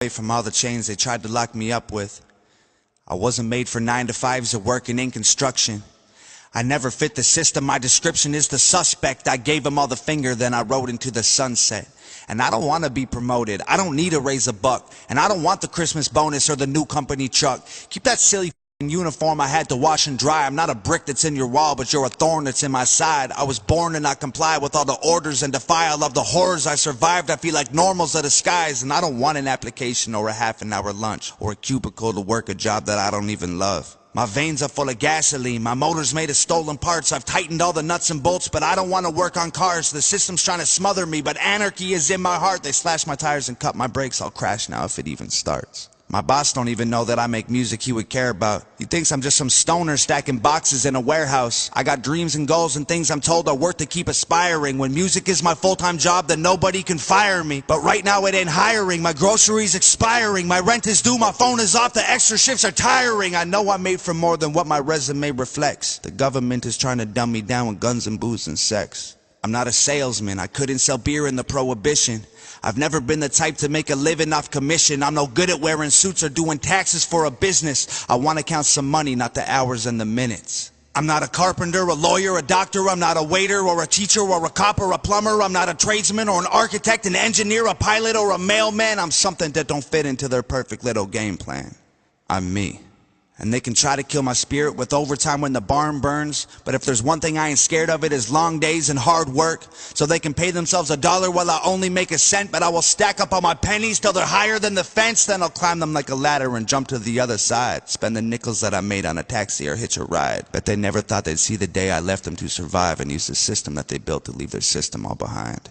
from all the chains they tried to lock me up with. I wasn't made for 9 to 5s or working in construction. I never fit the system, my description is the suspect. I gave him all the finger, then I rode into the sunset. And I don't want to be promoted, I don't need to raise a buck. And I don't want the Christmas bonus or the new company truck. Keep that silly uniform I had to wash and dry. I'm not a brick that's in your wall, but you're a thorn that's in my side. I was born to not comply with all the orders and defy all of the horrors I survived. I feel like normal's a disguise, and I don't want an application or a half-an-hour lunch or a cubicle to work a job that I don't even love. My veins are full of gasoline, my motor's made of stolen parts. I've tightened all the nuts and bolts, but I don't want to work on cars. The system's trying to smother me, but anarchy is in my heart. They slash my tires and cut my brakes, I'll crash now if it even starts. My boss don't even know that I make music he would care about. He thinks I'm just some stoner stacking boxes in a warehouse. I got dreams and goals and things I'm told are worth to keep aspiring. When music is my full-time job, then nobody can fire me. But right now it ain't hiring, my groceries expiring, my rent is due, my phone is off, the extra shifts are tiring. I know I'm made for more than what my resume reflects. The government is trying to dumb me down with guns and booze and sex. I'm not a salesman, I couldn't sell beer in the Prohibition. I've never been the type to make a living off commission. I'm no good at wearing suits or doing taxes for a business. I want to count some money, not the hours and the minutes. I'm not a carpenter, a lawyer, a doctor. I'm not a waiter or a teacher or a cop or a plumber. I'm not a tradesman or an architect, an engineer, a pilot or a mailman. I'm something that don't fit into their perfect little game plan. I'm me. And they can try to kill my spirit with overtime when the barn burns. But if there's one thing I ain't scared of, it is long days and hard work. So they can pay themselves $1 while I only make a cent. But I will stack up all my pennies till they're higher than the fence. Then I'll climb them like a ladder and jump to the other side. Spend the nickels that I made on a taxi or hitch a ride. Bet they never thought they'd see the day I left them to survive and use the system that they built to leave their system all behind.